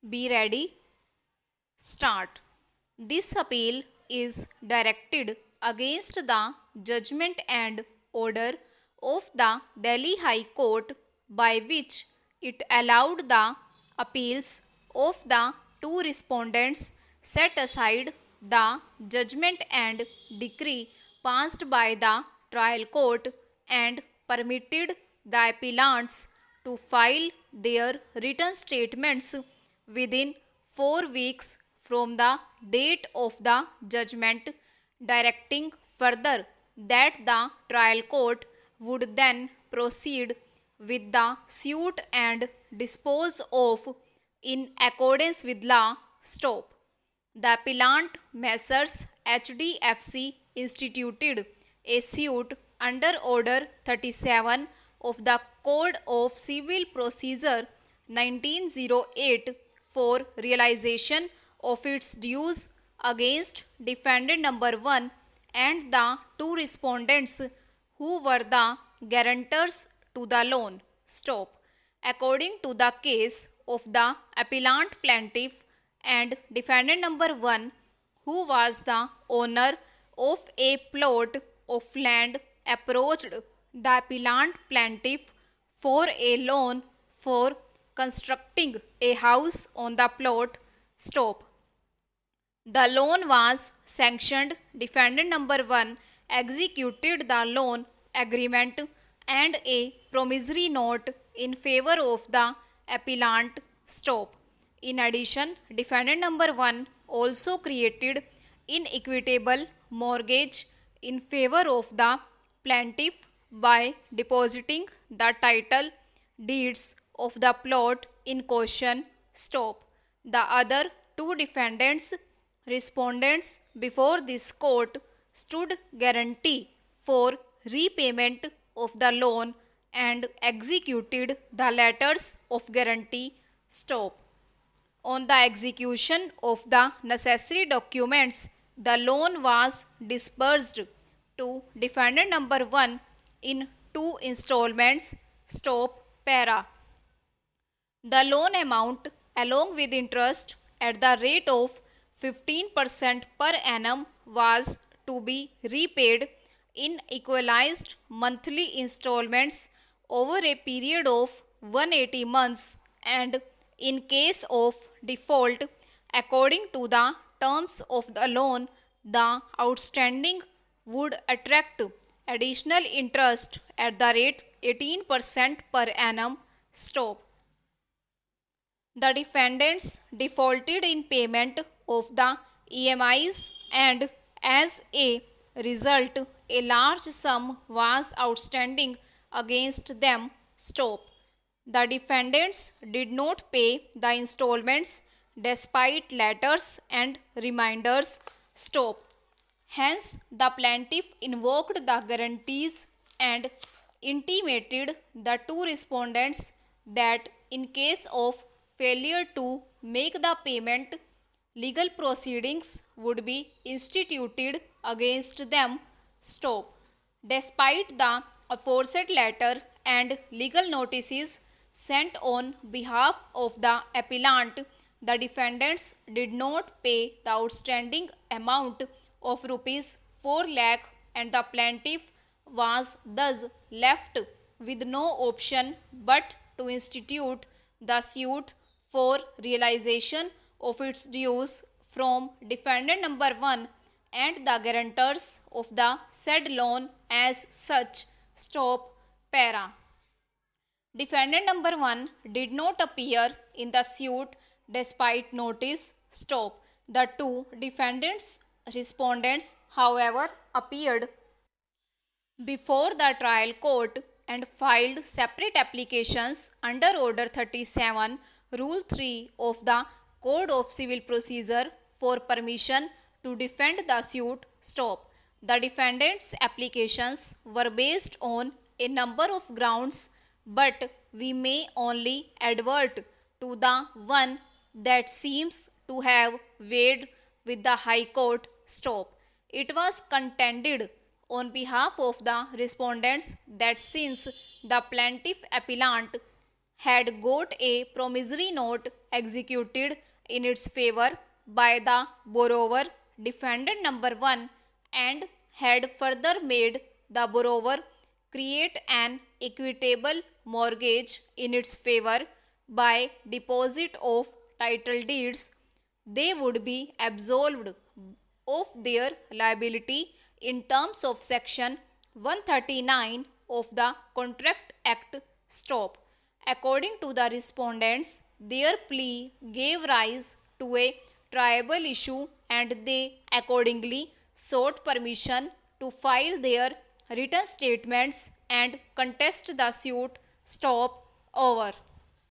Be ready. Start. This appeal is directed against the judgment and order of the Delhi High Court by which it allowed the appeals of the two respondents, set aside the judgment and decree passed by the trial court, and permitted the appellants to file their written statements within 4 weeks from the date of the judgment, directing further that the trial court would then proceed with the suit and dispose of in accordance with law. Stop. The appellant Messrs. HDFC instituted a suit under Order 37 of the Code of Civil Procedure 1908 for realization of its dues against defendant number 1 and the two respondents who were the guarantors to the loan. Stop. According to the case of the appellant plaintiff and defendant number 1, who was the owner of a plot of land, approached the appellant plaintiff for a loan for constructing a house on the plot. Stop. The loan was sanctioned. Defendant number 1 executed the loan agreement and a promissory note in favor of the appellant. Stop. In addition, defendant number 1 also created inequitable mortgage in favor of the plaintiff by depositing the title deeds of the plot in question. Stop. The other two defendants respondents before this court stood guarantee for repayment of the loan and executed the letters of guarantee. Stop. On the execution of the necessary documents, the loan was disbursed to defendant number 1 in 2 installments. Stop. Para. The loan amount, along with interest at the rate of 15% per annum, was to be repaid in equalized monthly installments over a period of 180 months, and in case of default, according to the terms of the loan, the outstanding would attract additional interest at the rate 18% per annum. Stop. The defendants defaulted in payment of the EMIs, and as a result, a large sum was outstanding against them. Stop. The defendants did not pay the installments despite letters and reminders. Stop. Hence, the plaintiff invoked the guarantees and intimated the two respondents that in case of failure to make the payment, legal proceedings would be instituted against them. Stop. Despite the aforesaid letter and legal notices sent on behalf of the appellant, the defendants did not pay the outstanding amount of rupees 4 lakh, and the plaintiff was thus left with no option but to institute the suit for realization of its dues from defendant number 1 and the guarantors of the said loan as such. Stop. Para. Defendant number 1 did not appear in the suit despite notice. Stop. The two defendants respondents, however, appeared before the trial court and filed separate applications under Order 37, Rule 3 of the Code of Civil Procedure for permission to defend the suit. Stop. The defendants' applications were based on a number of grounds, but we may only advert to the one that seems to have weighed with the High Court. Stop. It was contended on behalf of the respondents that since the plaintiff appellant had got a promissory note executed in its favor by the borrower, defendant number 1, and had further made the borrower create an equitable mortgage in its favor by deposit of title deeds, they would be absolved of their liability in terms of section 139 of the Contract Act. Stop. According to the respondents, their plea gave rise to a triable issue and they accordingly sought permission to file their written statements and contest the suit. Stop. Over.